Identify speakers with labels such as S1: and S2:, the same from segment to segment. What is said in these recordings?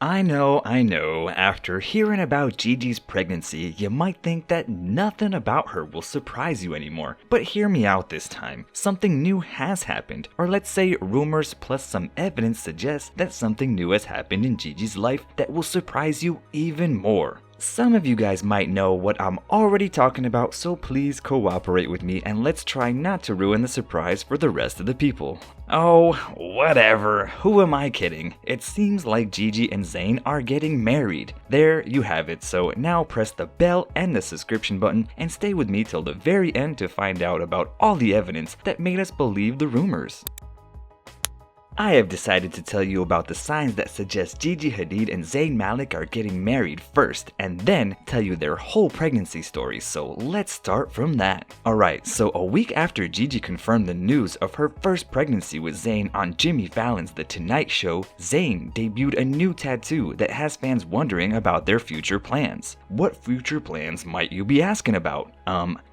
S1: I know, after hearing about Gigi's pregnancy, you might think that nothing about her will surprise you anymore. But hear me out this time. Something new has happened, or let's say rumors plus some evidence suggests that something new has happened in Gigi's life that will surprise you even more. Some of you guys might know what I'm already talking about, so please cooperate with me and let's try not to ruin the surprise for the rest of the people. Oh, whatever, who am I kidding? It seems like Gigi and Zayn are getting married. There you have it, so now press the bell and the subscription button and stay with me till the very end to find out about all the evidence that made us believe the rumors. I have decided to tell you about the signs that suggest Gigi Hadid and Zayn Malik are getting married first, and then tell you their whole pregnancy story, so let's start from that. Alright, so a week after Gigi confirmed the news of her first pregnancy with Zayn on Jimmy Fallon's The Tonight Show, Zayn debuted a new tattoo that has fans wondering about their future plans. What future plans might you be asking about?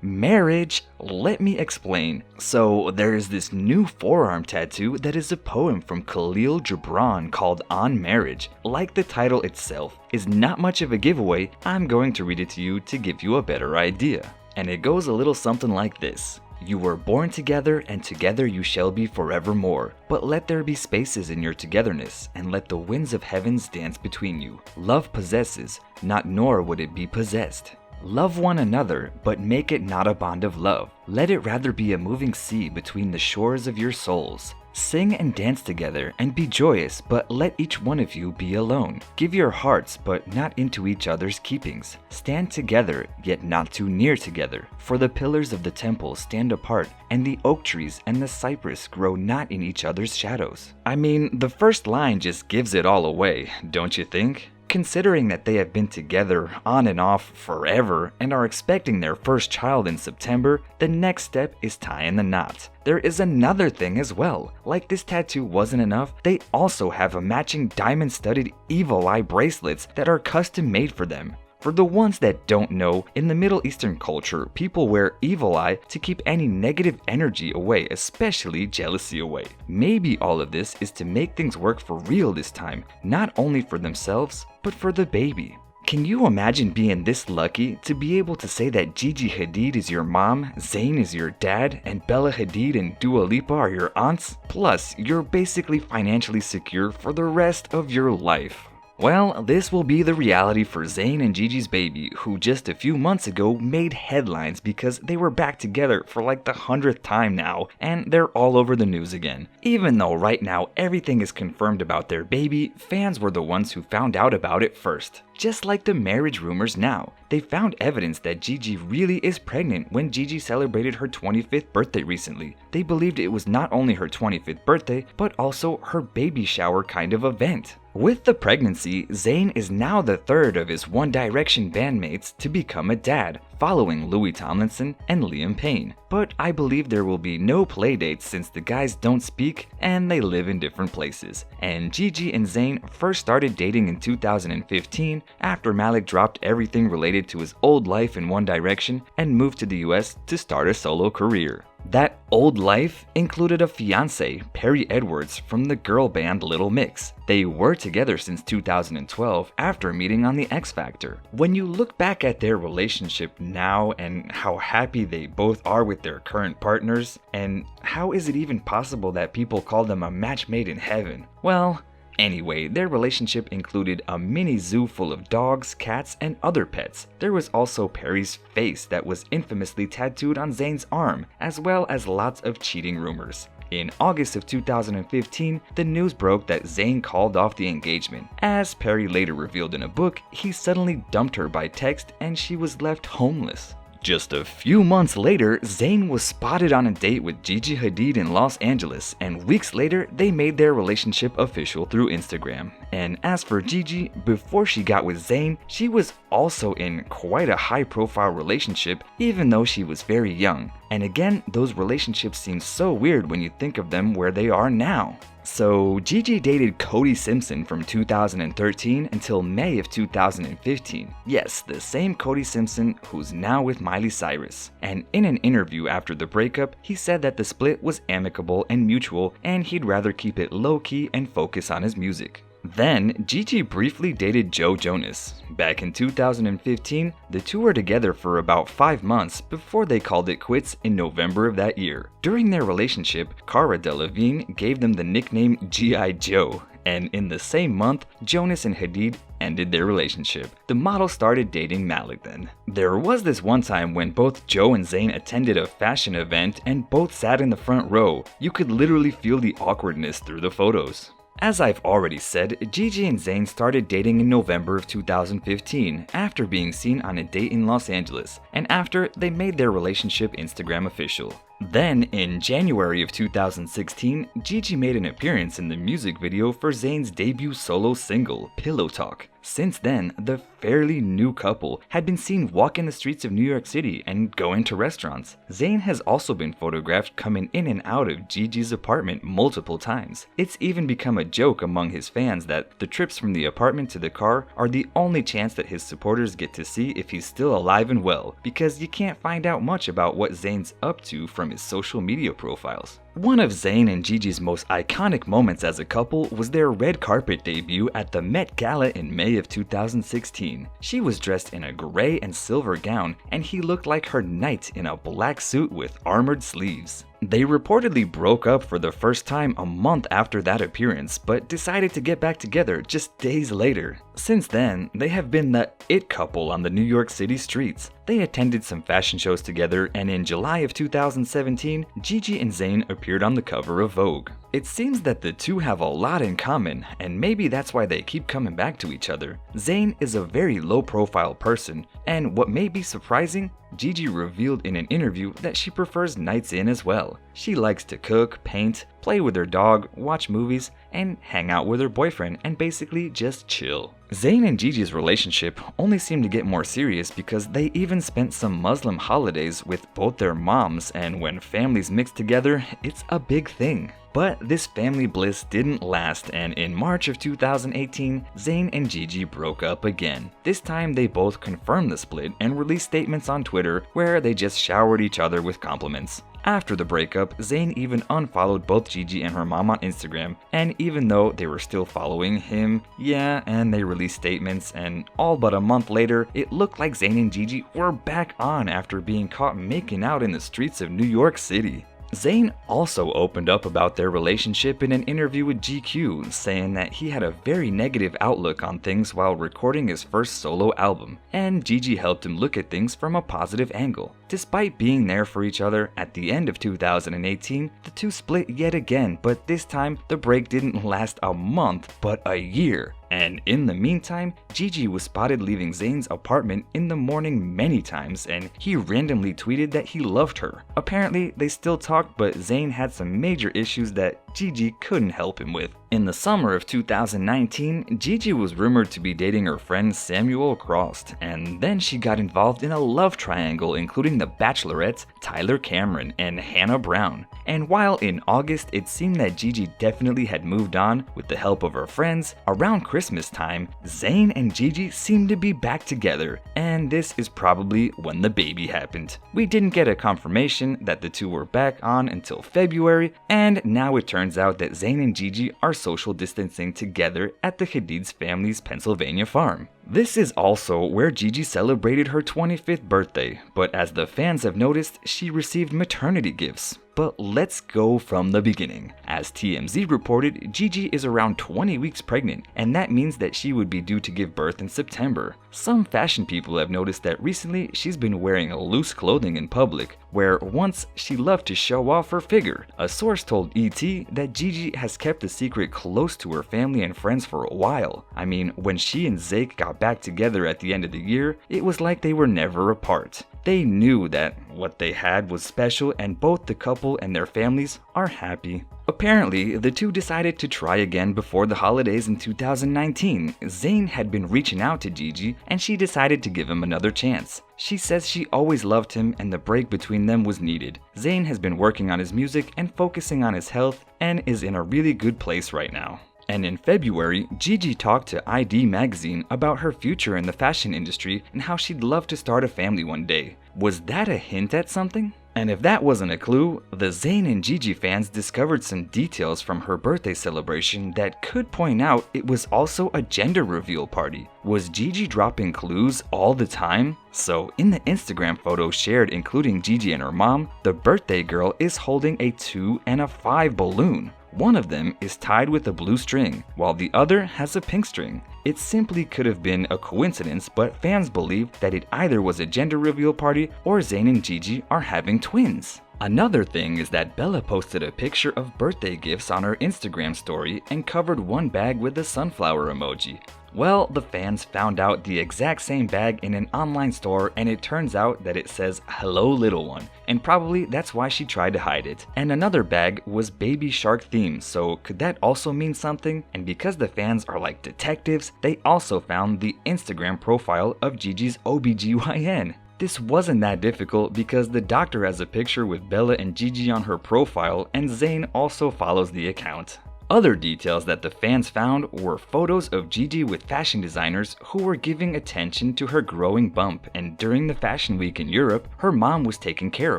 S1: Marriage? Let me explain. So there's this new forearm tattoo that is a poem from Khalil Gibran called On Marriage. Like the title itself is not much of a giveaway, I'm going to read it to you to give you a better idea. And it goes a little something like this. You were born together, and together you shall be forevermore. But let there be spaces in your togetherness, and let the winds of heavens dance between you. Love possesses, not nor would it be possessed. Love one another, but make it not a bond of love. Let it rather be a moving sea between the shores of your souls. Sing and dance together and be joyous, but let each one of you be alone. Give your hearts, but not into each other's keepings. Stand together, yet not too near together. For the pillars of the temple stand apart, and the oak trees and the cypress grow not in each other's shadows. I mean, the first line just gives it all away, don't you think? Considering that they have been together on and off forever and are expecting their first child in September, the next step is tying the knot. There is another thing as well. Like this tattoo wasn't enough, they also have a matching diamond-studded evil eye bracelets that are custom made for them. For the ones that don't know, in the Middle Eastern culture, people wear evil eye to keep any negative energy away, especially jealousy away. Maybe all of this is to make things work for real this time, not only for themselves, but for the baby. Can you imagine being this lucky to be able to say that Gigi Hadid is your mom, Zayn is your dad, and Bella Hadid and Dua Lipa are your aunts? Plus, you're basically financially secure for the rest of your life. Well, this will be the reality for Zayn and Gigi's baby, who just a few months ago made headlines because they were back together for like the 100th time now, and they're all over the news again. Even though right now everything is confirmed about their baby, fans were the ones who found out about it first. Just like the marriage rumors now, they found evidence that Gigi really is pregnant when Gigi celebrated her 25th birthday recently. They believed it was not only her 25th birthday, but also her baby shower kind of event. With the pregnancy, Zayn is now the third of his One Direction bandmates to become a dad, following Louis Tomlinson and Liam Payne. But I believe there will be no playdates since the guys don't speak and they live in different places. And Gigi and Zayn first started dating in 2015 after Malik dropped everything related to his old life in One Direction and moved to the US to start a solo career. That old life included a fiancé, Perry Edwards, from the girl band Little Mix. They were together since 2012 after meeting on The X Factor. When you look back at their relationship now and how happy they both are with their current partners, and how is it even possible that people call them a match made in heaven? Well, anyway, their relationship included a mini zoo full of dogs, cats, and other pets. There was also Perry's face that was infamously tattooed on Zayn's arm, as well as lots of cheating rumors. In August of 2015, the news broke that Zayn called off the engagement. As Perry later revealed in a book, he suddenly dumped her by text and she was left homeless. Just a few months later, Zayn was spotted on a date with Gigi Hadid in Los Angeles, and weeks later, they made their relationship official through Instagram. And as for Gigi, before she got with Zayn, she was also in quite a high-profile relationship, even though she was very young. And again, those relationships seem so weird when you think of them where they are now. So Gigi dated Cody Simpson from 2013 until May of 2015. Yes, the same Cody Simpson who's now with Miley Cyrus. And in an interview after the breakup, he said that the split was amicable and mutual and he'd rather keep it low-key and focus on his music. Then, Gigi briefly dated Joe Jonas. Back in 2015, the two were together for about 5 months before they called it quits in November of that year. During their relationship, Cara Delevingne gave them the nickname G.I. Joe, and in the same month, Jonas and Hadid ended their relationship. The model started dating Malik then. There was this one time when both Joe and Zayn attended a fashion event and both sat in the front row. You could literally feel the awkwardness through the photos. As I've already said, Gigi and Zayn started dating in November of 2015 after being seen on a date in Los Angeles, and after they made their relationship Instagram official. Then, in January of 2016, Gigi made an appearance in the music video for Zayn's debut solo single, Pillow Talk. Since then, the fairly new couple had been seen walking the streets of New York City and going to restaurants. Zayn has also been photographed coming in and out of Gigi's apartment multiple times. It's even become a joke among his fans that the trips from the apartment to the car are the only chance that his supporters get to see if he's still alive and well, because you can't find out much about what Zayn's up to from his social media profiles. One of Zayn and Gigi's most iconic moments as a couple was their red carpet debut at the Met Gala in May of 2016. She was dressed in a gray and silver gown, and he looked like her knight in a black suit with armored sleeves. They reportedly broke up for the first time a month after that appearance, but decided to get back together just days later. Since then, they have been the it couple on the New York City streets. They attended some fashion shows together, and in July of 2017, Gigi and Zayn appeared on the cover of Vogue. It seems that the two have a lot in common, and maybe that's why they keep coming back to each other. Zayn is a very low-profile person, and what may be surprising, Gigi revealed in an interview that she prefers nights in as well. She likes to cook, paint, play with her dog, watch movies, and hang out with her boyfriend and basically just chill. Zayn and Gigi's relationship only seemed to get more serious because they even spent some Muslim holidays with both their moms, and when families mix together, it's a big thing. But this family bliss didn't last, and in March of 2018, Zayn and Gigi broke up again. This time they both confirmed the split and released statements on Twitter where they just showered each other with compliments. After the breakup, Zayn even unfollowed both Gigi and her mom on Instagram, and even though they were still following him, and they released statements, and all but a month later, it looked like Zayn and Gigi were back on after being caught making out in the streets of New York City. Zayn also opened up about their relationship in an interview with GQ, saying that he had a very negative outlook on things while recording his first solo album, and Gigi helped him look at things from a positive angle. Despite being there for each other, at the end of 2018, the two split yet again, but this time the break didn't last a month, but a year. And in the meantime, Gigi was spotted leaving Zayn's apartment in the morning many times, and he randomly tweeted that he loved her. Apparently, they still talked, but Zayn had some major issues that Gigi couldn't help him with. In the summer of 2019, Gigi was rumored to be dating her friend Samuel Crost, and then she got involved in a love triangle including the Bachelorettes, Tyler Cameron, and Hannah Brown. And while in August it seemed that Gigi definitely had moved on with the help of her friends, around Christmas time, Zayn and Gigi seemed to be back together, and this is probably when the baby happened. We didn't get a confirmation that the two were back on until February, and now it turns out that Zayn and Gigi are social distancing together at the Hadid's family's Pennsylvania farm. This is also where Gigi celebrated her 25th birthday, but as the fans have noticed, she received maternity gifts. But let's go from the beginning. As TMZ reported, Gigi is around 20 weeks pregnant, and that means that she would be due to give birth in September. Some fashion people have noticed that recently she's been wearing loose clothing in public, where once she loved to show off her figure. A source told ET that Gigi has kept the secret close to her family and friends for a while. I mean, when she and Zake got back together at the end of the year, it was like they were never apart. They knew that what they had was special, and both the couple and their families are happy. Apparently, the two decided to try again before the holidays in 2019. Zayn had been reaching out to Gigi, and she decided to give him another chance. She says she always loved him and the break between them was needed. Zayn has been working on his music and focusing on his health, and is in a really good place right now. And in February, Gigi talked to ID magazine about her future in the fashion industry and how she'd love to start a family one day. Was that a hint at something? And if that wasn't a clue, the Zayn and Gigi fans discovered some details from her birthday celebration that could point out it was also a gender reveal party. Was Gigi dropping clues all the time? So in the Instagram photo shared including Gigi and her mom, the birthday girl is holding a 2 and a 5 balloon. One of them is tied with a blue string, while the other has a pink string. It simply could have been a coincidence, but fans believe that it either was a gender reveal party or Zayn and Gigi are having twins. Another thing is that Bella posted a picture of birthday gifts on her Instagram story and covered one bag with a sunflower emoji. Well, the fans found out the exact same bag in an online store, and it turns out that it says "Hello Little One," and probably that's why she tried to hide it. And another bag was baby shark themed, so could that also mean something? And because the fans are like detectives, they also found the Instagram profile of Gigi's OBGYN. This wasn't that difficult because the doctor has a picture with Bella and Gigi on her profile, and Zayn also follows the account. Other details that the fans found were photos of Gigi with fashion designers who were giving attention to her growing bump, and during the fashion week in Europe, her mom was taking care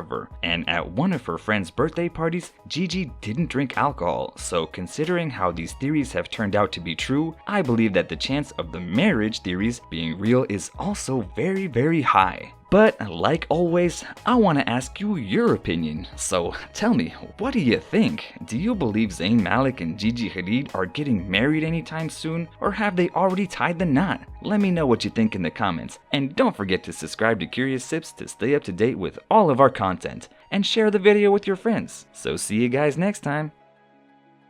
S1: of her. And at one of her friends' birthday parties, Gigi didn't drink alcohol, so considering how these theories have turned out to be true, I believe that the chance of the marriage theories being real is also very, very high. But like always, I want to ask you your opinion. So tell me, what do you think? Do you believe Zayn Malik and Gigi Hadid are getting married anytime soon, or have they already tied the knot? Let me know what you think in the comments, and don't forget to subscribe to Curious Sips to stay up to date with all of our content, and share the video with your friends. So see you guys next time.